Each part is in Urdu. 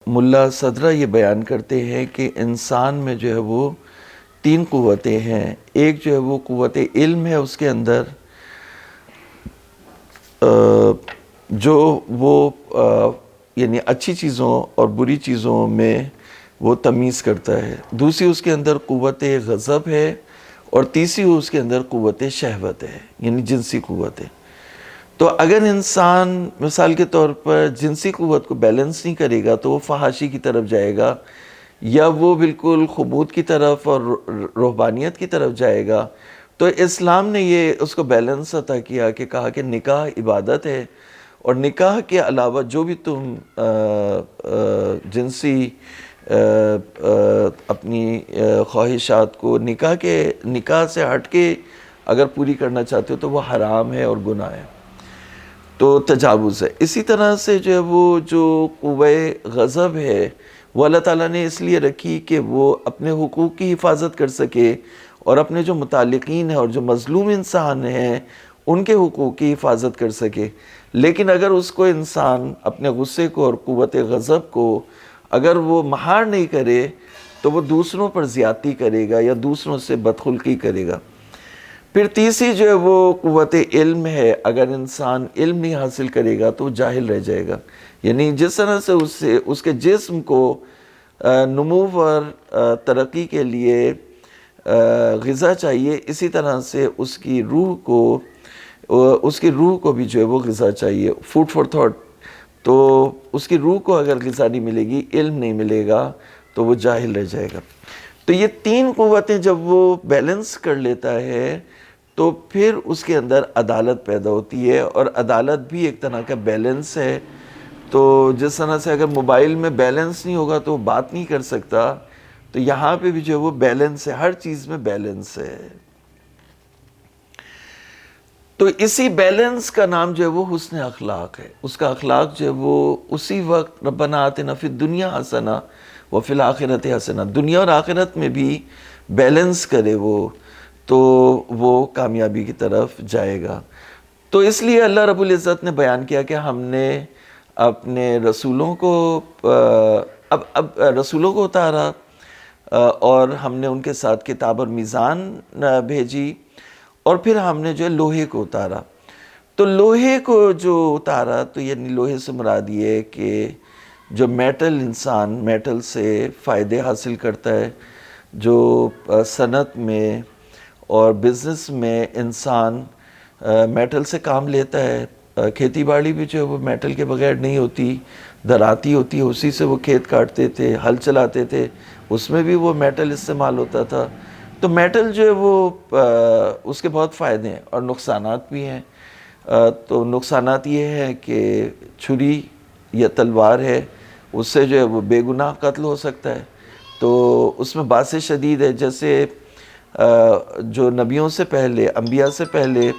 ملا صدرہ یہ بیان کرتے ہیں کہ انسان میں جو ہے وہ 3 قوتیں ہیں. ایک جو ہے وہ قوت علم ہے اس کے اندر، جو وہ یعنی اچھی چیزوں اور بری چیزوں میں وہ تمیز کرتا ہے. دوسری اس کے اندر قوت غضب ہے، اور تیسری اس کے اندر قوت شہوت ہے، یعنی جنسی قوت ہے. تو اگر انسان مثال کے طور پر جنسی قوت کو بیلنس نہیں کرے گا تو وہ فحاشی کی طرف جائے گا، یا وہ بالکل خبوط کی طرف اور رہبانیت کی طرف جائے گا. تو اسلام نے یہ اس کو بیلنس عطا کیا کہ کہا کہ نکاح عبادت ہے، اور نکاح کے علاوہ جو بھی تم جنسی اپنی خواہشات کو نکاح سے ہٹ کے اگر پوری کرنا چاہتے ہو تو وہ حرام ہے اور گناہ ہے، تو تجاوز ہے. اسی طرح سے جو ہے وہ جو قوہ غضب ہے وہ اللہ تعالیٰ نے اس لیے رکھی کہ وہ اپنے حقوق کی حفاظت کر سکے، اور اپنے جو متعلقین ہیں اور جو مظلوم انسان ہیں ان کے حقوق کی حفاظت کر سکے. لیکن اگر اس کو انسان اپنے غصے کو اور قوت غضب کو اگر وہ مہار نہیں کرے تو وہ دوسروں پر زیادتی کرے گا یا دوسروں سے بدخلقی کرے گا. پھر تیسری جو ہے وہ قوت علم ہے. اگر انسان علم نہیں حاصل کرے گا تو وہ جاہل رہ جائے گا. یعنی جس طرح سے اس کے جسم کو نمو اور ترقی کے لیے غذا چاہیے، اسی طرح سے اس کی روح کو بھی جو ہے وہ غذا چاہیے، فوڈ فار تھاٹ. تو اس کی روح کو اگر غذا نہیں ملے گی، علم نہیں ملے گا تو وہ جاہل رہ جائے گا. تو یہ 3 قوتیں جب وہ بیلنس کر لیتا ہے تو پھر اس کے اندر عدالت پیدا ہوتی ہے، اور عدالت بھی ایک طرح کا بیلنس ہے. تو جس طرح سے اگر موبائل میں بیلنس نہیں ہوگا تو وہ بات نہیں کر سکتا، تو یہاں پہ بھی جو ہے وہ بیلنس ہے، ہر چیز میں بیلنس ہے. تو اسی بیلنس کا نام جو ہے وہ حسن اخلاق ہے. اس کا اخلاق جو ہے وہ اسی وقت ربنا آتنا فی الدنیا حسنہ وفی الآخرۃ حسنہ، دنیا اور آخرت میں بھی بیلنس کرے وہ، تو وہ کامیابی کی طرف جائے گا. تو اس لیے اللہ رب العزت نے بیان کیا کہ ہم نے اپنے رسولوں کو اب رسولوں کو اتارا، اور ہم نے ان کے ساتھ کتاب اور میزان بھیجی، اور پھر ہم نے جو ہے لوہے کو اتارا. تو لوہے کو جو اتارا تو یعنی لوہے سے مراد یہ ہے کہ جو انسان میٹل سے فائدے حاصل کرتا ہے، جو صنعت میں اور بزنس میں انسان میٹل سے کام لیتا ہے. کھیتی باڑی بھی جو ہے وہ میٹل کے بغیر نہیں ہوتی، دراتی ہوتی ہے، اسی سے وہ کھیت کاٹتے تھے، ہل چلاتے تھے، اس میں بھی وہ میٹل استعمال ہوتا تھا. تو میٹل جو ہے وہ اس کے بہت فائدے ہیں اور نقصانات بھی ہیں. تو نقصانات یہ ہیں کہ چھری یا تلوار ہے، اس سے جو ہے وہ بے گناہ قتل ہو سکتا ہے. تو اس میں باعث شدید ہے، جیسے جو نبیوں سے پہلے، انبیاء سے پہلے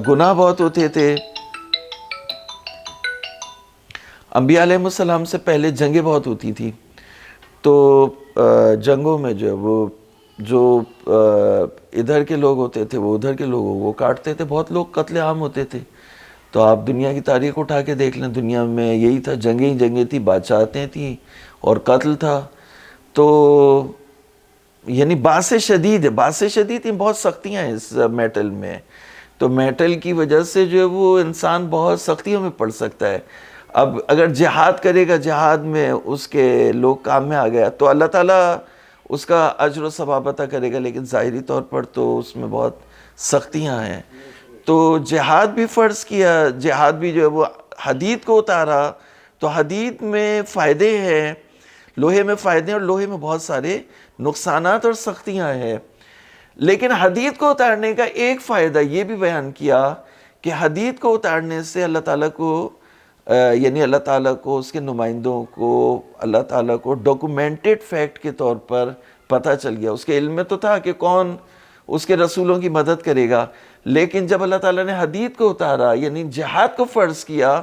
گناہ بہت ہوتے تھے. انبیاء علیہ السلام سے پہلے جنگیں بہت ہوتی تھی. تو جنگوں میں جو ہے وہ جو ادھر کے لوگ ہوتے تھے وہ ادھر کے لوگوں کو کاٹتے تھے، بہت لوگ قتل عام ہوتے تھے. تو آپ دنیا کی تاریخ اٹھا کے دیکھ لیں، دنیا میں یہی تھا، جنگیں تھیں، بادشاہتیں تھیں اور قتل تھا. تو یعنی باعث شدید ہیں، بہت سختیاں ہیں اس میٹل میں. تو میٹل کی وجہ سے جو ہے وہ انسان بہت سختیوں میں پڑ سکتا ہے. اب اگر جہاد کرے گا، جہاد میں اس کے لوگ کام میں آ گیا تو اللہ تعالیٰ اس کا اجر و ثواب عطا کرے گا، لیکن ظاہری طور پر تو اس میں بہت سختیاں ہیں. تو جہاد بھی فرض کیا، جہاد بھی جو ہے وہ حدید کو اتارا. تو حدید میں فائدے ہیں، لوہے میں فائدے ہیں، اور لوہے میں بہت سارے نقصانات اور سختیاں ہیں. لیکن حدید کو اتارنے کا ایک فائدہ یہ بھی بیان کیا کہ حدید کو اتارنے سے اللہ تعالیٰ کو یعنی اللہ تعالیٰ کو، اس کے نمائندوں کو، اللہ تعالیٰ کو ڈاکومنٹڈ فیکٹ کے طور پر پتہ چل گیا. اس کے علم میں تو تھا کہ کون اس کے رسولوں کی مدد کرے گا، لیکن جب اللہ تعالیٰ نے حدید کو اتارا یعنی جہاد کو فرض کیا،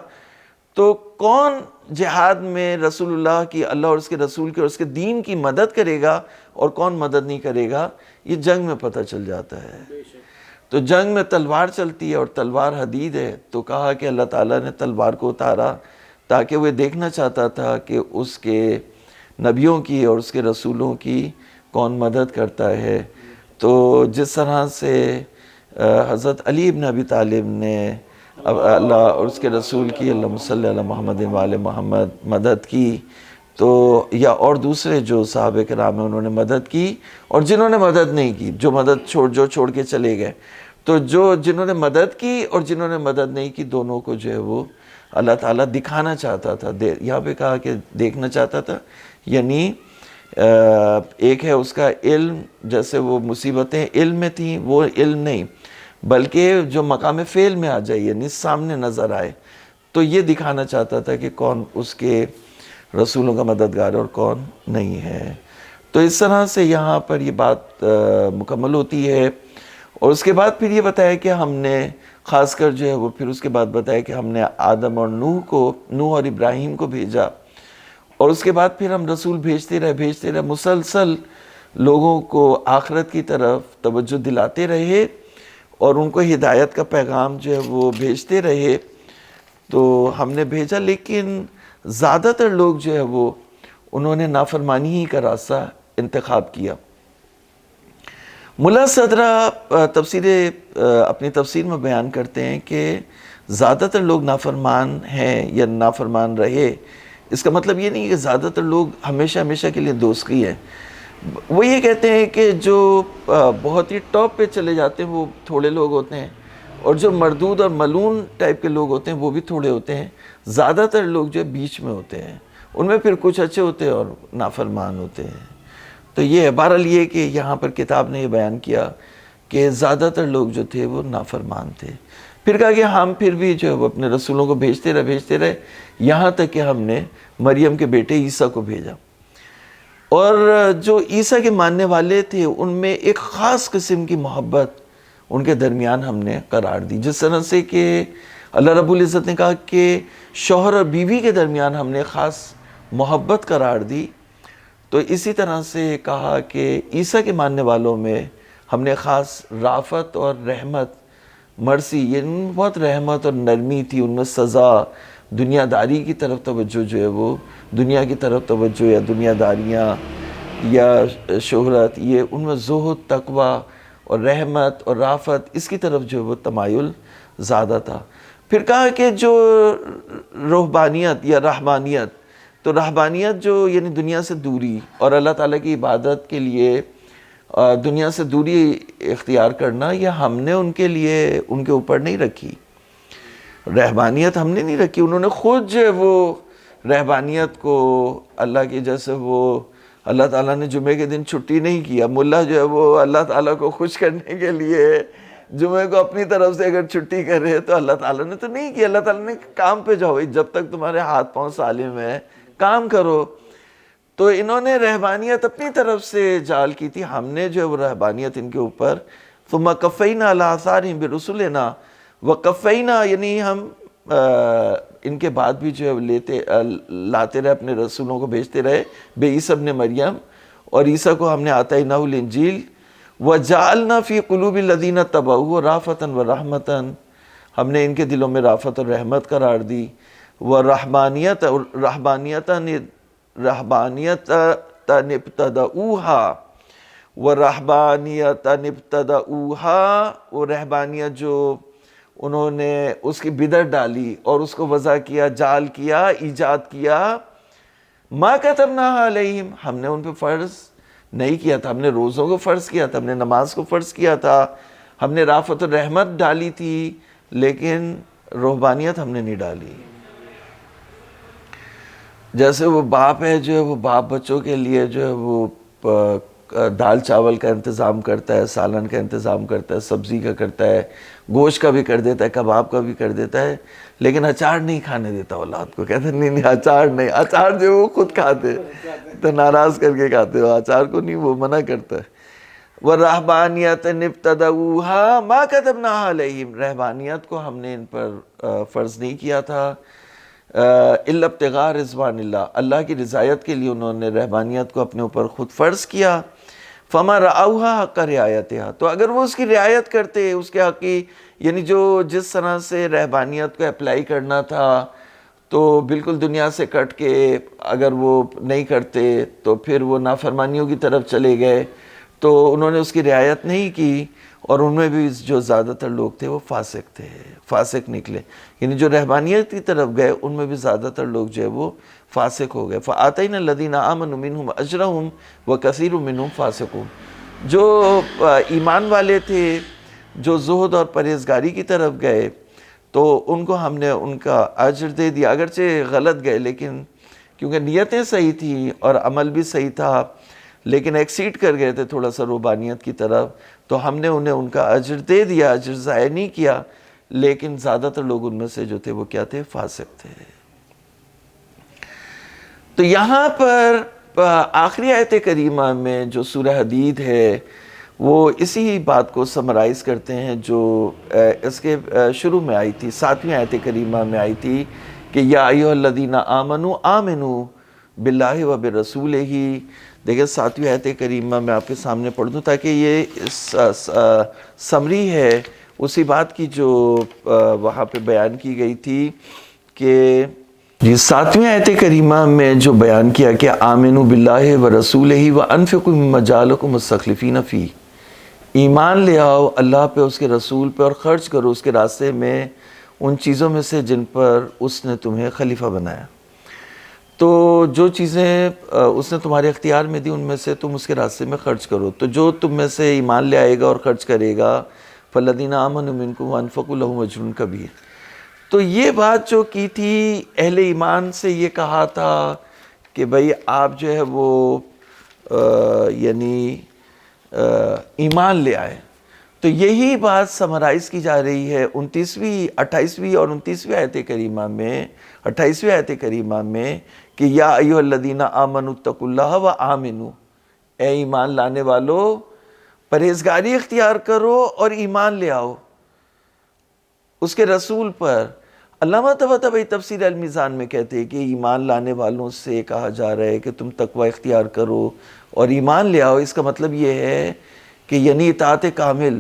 تو کون جہاد میں رسول اللہ کی، اللہ اور اس کے رسول کی اور اس کے دین کی مدد کرے گا اور کون مدد نہیں کرے گا، یہ جنگ میں پتہ چل جاتا ہے. تو جنگ میں تلوار چلتی ہے اور تلوار حدید ہے. تو کہا کہ اللہ تعالیٰ نے تلوار کو اتارا تاکہ وہ دیکھنا چاہتا تھا کہ اس کے نبیوں کی اور اس کے رسولوں کی کون مدد کرتا ہے۔ تو جس طرح سے حضرت علی بن ابی طالب نے اللہ اور اس کے رسول کی اللہم صلی علی محمد وآل محمد مدد کی، تو یا اور دوسرے جو صحابہ کرام ہیں انہوں نے مدد کی، اور جنہوں نے مدد نہیں کی، جو چھوڑ کے چلے گئے، تو جنہوں نے مدد کی اور جنہوں نے مدد نہیں کی، دونوں کو جو ہے وہ اللہ تعالیٰ دکھانا چاہتا تھا۔ یہاں پہ کہا کہ دیکھنا چاہتا تھا، یعنی ایک ہے اس کا علم، جیسے وہ مصیبتیں علم میں تھیں، وہ علم نہیں بلکہ جو مقام فعل میں آ جائے، یعنی سامنے نظر آئے، تو یہ دکھانا چاہتا تھا کہ کون اس کے رسولوں کا مددگار اور کون نہیں ہے۔ تو اس طرح سے یہاں پر یہ بات مکمل ہوتی ہے، اور اس کے بعد پھر یہ بتایا کہ ہم نے خاص کر جو ہے وہ پھر اس کے بعد بتایا کہ ہم نے آدم اور نوح اور ابراہیم کو بھیجا، اور اس کے بعد پھر ہم رسول بھیجتے رہے مسلسل لوگوں کو آخرت کی طرف توجہ دلاتے رہے، اور ان کو ہدایت کا پیغام جو ہے وہ بھیجتے رہے۔ تو ہم نے بھیجا، لیکن زیادہ تر لوگ جو ہے وہ انہوں نے نافرمانی ہی کا راستہ انتخاب کیا۔ ملا صدرہ اپنی تفسیر میں بیان کرتے ہیں کہ زیادہ تر لوگ نافرمان ہیں یا نافرمان رہے، اس کا مطلب یہ نہیں کہ زیادہ تر لوگ ہمیشہ کے لیے دوزخی ہیں۔ وہ یہ کہتے ہیں کہ جو بہت ہی ٹاپ پہ چلے جاتے ہیں وہ تھوڑے لوگ ہوتے ہیں، اور جو مردود اور ملون ٹائپ کے لوگ ہوتے ہیں وہ بھی تھوڑے ہوتے ہیں۔ زیادہ تر لوگ جو بیچ میں ہوتے ہیں، ان میں پھر کچھ اچھے ہوتے ہیں اور نافرمان ہوتے ہیں۔ تو یہ بہرحال یہ کہ یہاں پر کتاب نے یہ بیان کیا کہ زیادہ تر لوگ جو تھے وہ نافرمان تھے۔ پھر کہا کہ ہم پھر بھی جو ہے وہ اپنے رسولوں کو بھیجتے رہے یہاں تک کہ ہم نے مریم کے بیٹے عیسیٰ کو بھیجا، اور جو عیسیٰ کے ماننے والے تھے ان میں ایک خاص قسم کی محبت ان کے درمیان ہم نے قرار دی، جس طرح سے کہ اللہ رب العزت نے کہا کہ شوہر اور بیوی کے درمیان ہم نے خاص محبت قرار دی، تو اسی طرح سے کہا کہ عیسیٰ کے ماننے والوں میں ہم نے خاص رافت اور رحمت، مرسی، یعنی بہت رحمت اور نرمی تھی ان میں، سزا، دنیا داری کی طرف توجہ جو ہے وہ دنیا کی طرف توجہ یا دنیا داریاں یا شہرت، یہ ان میں زہد، تقوی اور رحمت اور رافت، اس کی طرف جو ہے وہ تمایل زیادہ تھا۔ پھر کہا کہ جو روحانیت یا رہبانیت، تو رہبانیت جو یعنی دنیا سے دوری اور اللہ تعالیٰ کی عبادت کے لیے دنیا سے دوری اختیار کرنا، یہ ہم نے ان کے اوپر نہیں رکھی، رہبانیت ہم نے نہیں رکھی، انہوں نے خود جو ہے وہ رہبانیت کو اللہ کی، جیسے وہ اللہ تعالیٰ نے جمعے کے دن چھٹی نہیں کیا، ملا جو ہے وہ اللہ تعالیٰ کو خوش کرنے کے لیے جمعے کو اپنی طرف سے اگر چھٹی کر رہے تو اللہ تعالیٰ نے تو نہیں کی، اللہ تعالیٰ نے کام پہ جاؤ، جب تک تمہارے ہاتھ پاؤں سالم ہے کام کرو۔ تو انہوں نے رہبانیت اپنی طرف سے جعل کی تھی، ہم نے جو ہے وہ رہبانیت ان کے اوپر ثم قفینا علی آثارہم برسلنا وقفینا، یعنی ہم ان کے بعد بھی جو ہے لاتے رہے، اپنے رسولوں کو بھیجتے رہے، بے عیسیٰ ابن مریم، اور عیسیٰ کو ہم نے آتیناہ الانجیل وجعلنا فی قلوب الذین اتبعوہ رأفۃ ورحمۃ، ہم نے ان کے دلوں میں رافت اور رحمت قرار دی، رہبانیت ابتدعوہا وہ رہبانیت جو انہوں نے اس کی بدعت ڈالی اور اس کو وضع کیا، جعل کیا، ایجاد کیا، ما کتبناہا علیہم، ہم نے ان پہ فرض نہیں کیا تھا، ہم نے روزوں کو فرض کیا تھا، ہم نے نماز کو فرض کیا تھا، ہم نے رافت و رحمت ڈالی تھی، لیکن روحانیت ہم نے نہیں ڈالی۔ جیسے وہ باپ ہے جو ہے وہ باپ بچوں کے لیے جو ہے وہ دال چاول کا انتظام کرتا ہے، سالن کا انتظام کرتا ہے، سبزی کا کرتا ہے، گوشت کا بھی کر دیتا ہے، کباب کا بھی کر دیتا ہے، لیکن اچار نہیں کھانے دیتا اولاد کو، کہتا ہے نہیں اچار نہیں، اچار جو وہ خود کھاتے تو ناراض کر کے کھاتے ہو، اچار کو نہیں، وہ منع کرتا ہے۔ وَرَهْبَانِيَةً ابْتَدَعُوهَا مَا كَتَبْنَاهَا عَلَيْهِمْ، رہبانیت کو ہم نے ان پر فرض نہیں کیا تھا، إِلَّا ابْتِغَاءَ رِضْوَانِ اللَّهِ، اللہ کی رضایت کے لیے انہوں نے رہبانیت کو اپنے اوپر خود فرض کیا۔ فَمَا رَعَوْهَا حَقَّ رِعَایَتِهَا، تو اگر وہ اس کی رعایت کرتے، اس کے حق کی، یعنی جو جس طرح سے رہبانیت کو اپلائی کرنا تھا تو بالکل دنیا سے کٹ کے اگر وہ نہیں کرتے تو پھر وہ نافرمانیوں کی طرف چلے گئے، تو انہوں نے اس کی رعایت نہیں کی، اور ان میں بھی جو زیادہ تر لوگ تھے وہ فاسق تھے، فاسق نکلے، یعنی جو رہبانیت کی طرف گئے ان میں بھی زیادہ تر لوگ جو ہے وہ فاسق ہو گئے۔ فَآتَيْنَا الَّذِينَ آمَنُوا مِنْهُمْ أَجْرَهُمْ وَكَثِيرٌ مِّنْهُمْ فَاسِقُونَ۔ جو ایمان والے تھے، جو زہد اور پرہیزگاری کی طرف گئے، تو ان کو ہم نے ان کا اجر دے دیا، اگرچہ غلط گئے لیکن کیونکہ نیتیں صحیح تھیں اور عمل بھی صحیح تھا، لیکن ایکسیڈ کر گئے تھے تھوڑا سا رہبانیت کی طرف، تو ہم نے انہیں ان کا اجر دے دیا، اجر ضائع نہیں کیا، لیکن زیادہ تر لوگ ان میں سے جو تھے وہ کیا تھے؟ فاسق تھے۔ تو یہاں پر آخری آیت کریمہ میں جو سورہ حدید ہے وہ اسی بات کو سمرائز کرتے ہیں جو اس کے شروع میں آئی تھی، 7ویں آیت کریمہ میں آئی تھی کہ یا ایھا الذین آمنوا آمنوا باللہ و برسولہ۔ دیکھیں 7ویں آیت کریمہ میں آپ کے سامنے پڑھ دوں تاکہ یہ سمری ہے اسی بات کی جو وہاں پہ بیان کی گئی تھی کہ 7ویں آیت کریمہ میں جو بیان کیا کہ آمنوا باللہ و رسولہ وانفقوا مما جعلکم مستخلفین فیہ، ایمان لے آؤ اللہ پہ، اس کے رسول پہ، اور خرچ کرو اس کے راستے میں ان چیزوں میں سے جن پر اس نے تمہیں خلیفہ بنایا۔ تو جو چیزیں اس نے تمہارے اختیار میں دی ان میں سے تم اس کے راستے میں خرچ کرو، تو جو تم میں سے ایمان لے آئے گا اور خرچ کرے گا فالذین آمنوا منکم وانفقوا لہم اجر کبیر۔ تو یہ بات جو کی تھی اہل ایمان سے، یہ کہا تھا کہ بھئی آپ جو ہے وہ یعنی ایمان لے آئے، تو یہی بات سمرائز کی جا رہی ہے 28ویں اور 29ویں آیت کریمہ میں، 28ویں آیت کریمہ میں کہ یا ایھا الذین آمنوا اتقوا اللہ وآمنوا، اے ایمان لانے والو پرہیزگاری اختیار کرو اور ایمان لے آؤ اس کے رسول پر۔ علامہ طباطبائی تفسیر المیزان میں کہتے ہیں کہ ایمان لانے والوں سے کہا جا رہا ہے کہ تم تقوی اختیار کرو اور ایمان لے آؤ، اس کا مطلب یہ ہے کہ یعنی اطاعت کامل،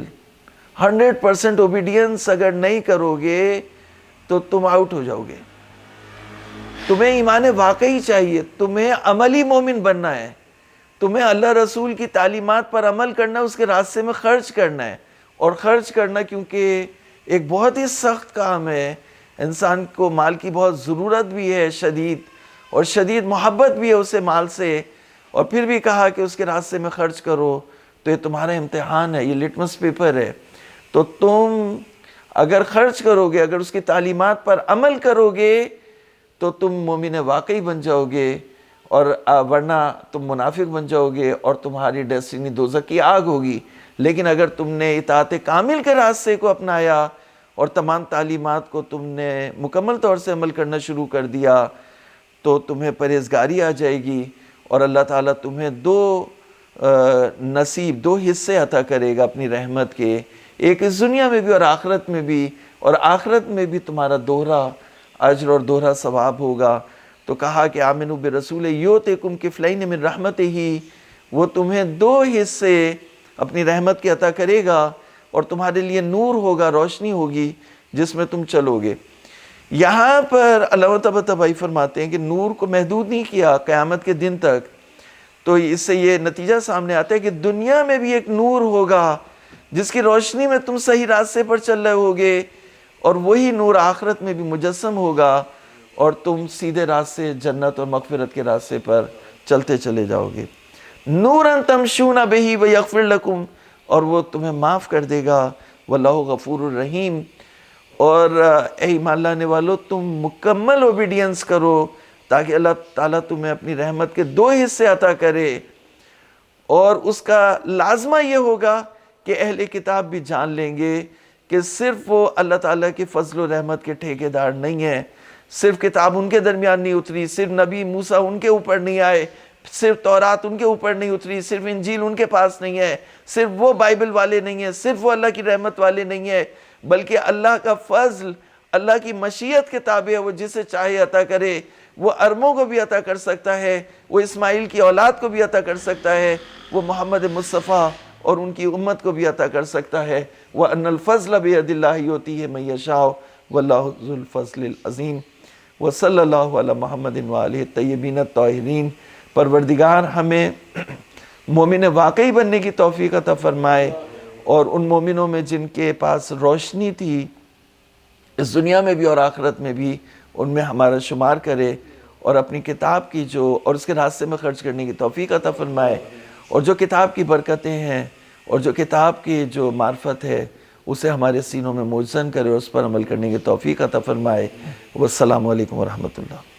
100% اوبیڈینس اگر نہیں کرو گے تو تم آؤٹ ہو جاؤ گے۔ تمہیں ایمان واقعی چاہیے، تمہیں عملی مومن بننا ہے، تمہیں اللہ رسول کی تعلیمات پر عمل کرنا، اس کے راستے میں خرچ کرنا ہے، اور خرچ کرنا کیونکہ ایک بہت ہی سخت کام ہے، انسان کو مال کی بہت ضرورت بھی ہے شدید، اور شدید محبت بھی ہے اسے مال سے، اور پھر بھی کہا کہ اس کے راستے میں خرچ کرو، تو یہ تمہارا امتحان ہے، یہ لٹمس پیپر ہے۔ تو تم اگر خرچ کرو گے، اگر اس کی تعلیمات پر عمل کرو گے تو تم مومن واقعی بن جاؤ گے، اور ورنہ تم منافق بن جاؤ گے اور تمہاری ڈیسٹینی دوزخ کی آگ ہوگی۔ لیکن اگر تم نے اطاعت کامل کے راستے کو اپنایا اور تمام تعلیمات کو تم نے مکمل طور سے عمل کرنا شروع کر دیا تو تمہیں پرہیزگاری آ جائے گی، اور اللہ تعالیٰ تمہیں دو نصیب، دو حصے عطا کرے گا اپنی رحمت کے، ایک اس دنیا میں بھی اور آخرت میں بھی، اور آخرت میں بھی تمہارا دوہرا اجر اور دوہرا ثواب ہوگا۔ تو کہا کہ آمنوا برسول یؤتکم کفلین من رحمتہ، وہ تمہیں دو حصے اپنی رحمت کے عطا کرے گا، اور تمہارے لیے نور ہوگا، روشنی ہوگی جس میں تم چلو گے۔ یہاں پر علامہ طباطبائی فرماتے ہیں کہ نور کو محدود نہیں کیا قیامت کے دن تک، تو اس سے یہ نتیجہ سامنے آتا ہے کہ دنیا میں بھی ایک نور ہوگا جس کی روشنی میں تم صحیح راستے پر چل رہے ہوگے، اور وہی نور آخرت میں بھی مجسم ہوگا، اور تم سیدھے راستے جنت اور مغفرت کے راستے پر چلتے چلے جاؤ گے۔ نوراً تمشون بہ ویغفر لکم، اور وہ تمہیں معاف کر دے گا، واللہ غفور الرحیم۔ اور اے ایمان لانے والو تم مکمل اوبیڈینس کرو تاکہ اللہ تعالیٰ تمہیں اپنی رحمت کے دو حصے عطا کرے، اور اس کا لازمہ یہ ہوگا کہ اہل کتاب بھی جان لیں گے کہ صرف وہ اللہ تعالیٰ کے فضل و رحمت کے ٹھیکیدار نہیں ہیں، صرف کتاب ان کے درمیان نہیں اتری، صرف نبی موسیٰ ان کے اوپر نہیں آئے، صرف تورات ان کے اوپر نہیں اتری، صرف انجیل ان کے پاس نہیں ہے، صرف وہ بائبل والے نہیں ہیں، صرف وہ اللہ کی رحمت والے نہیں ہیں، بلکہ اللہ کا فضل، اللہ کی مشیت کے تابع ہے، وہ جسے چاہے عطا کرے، وہ ارموں کو بھی عطا کر سکتا ہے، وہ اسماعیل کی اولاد کو بھی عطا کر سکتا ہے، وہ محمد مصطفیٰ اور ان کی امت کو بھی عطا کر سکتا ہے۔ وَأَنَّ الْفَضْلَ بِيَدِ اللَّهِ يُؤْتِيهِ مَن يَشَاءُ وَاللَّهُ ذُو الْفَضْلِ الْعَظِيمِ۔ وصلی اللہ علی محمد وآلہ الطیبین الطاہرین۔ پروردگار ہمیں مومن واقعی بننے کی توفیق عطا فرمائے، اور ان مومنوں میں جن کے پاس روشنی تھی اس دنیا میں بھی اور آخرت میں بھی، ان میں ہمارا شمار کرے، اور اپنی کتاب کی اور اس کے راستے میں خرچ کرنے کی توفیق عطا فرمائے، اور جو کتاب کی برکتیں ہیں اور جو کتاب کی جو معرفت ہے اسے ہمارے سینوں میں مجزن کرے اور اس پر عمل کرنے کی توفیق عطا فرمائے۔ والسلام علیکم ورحمۃ اللہ۔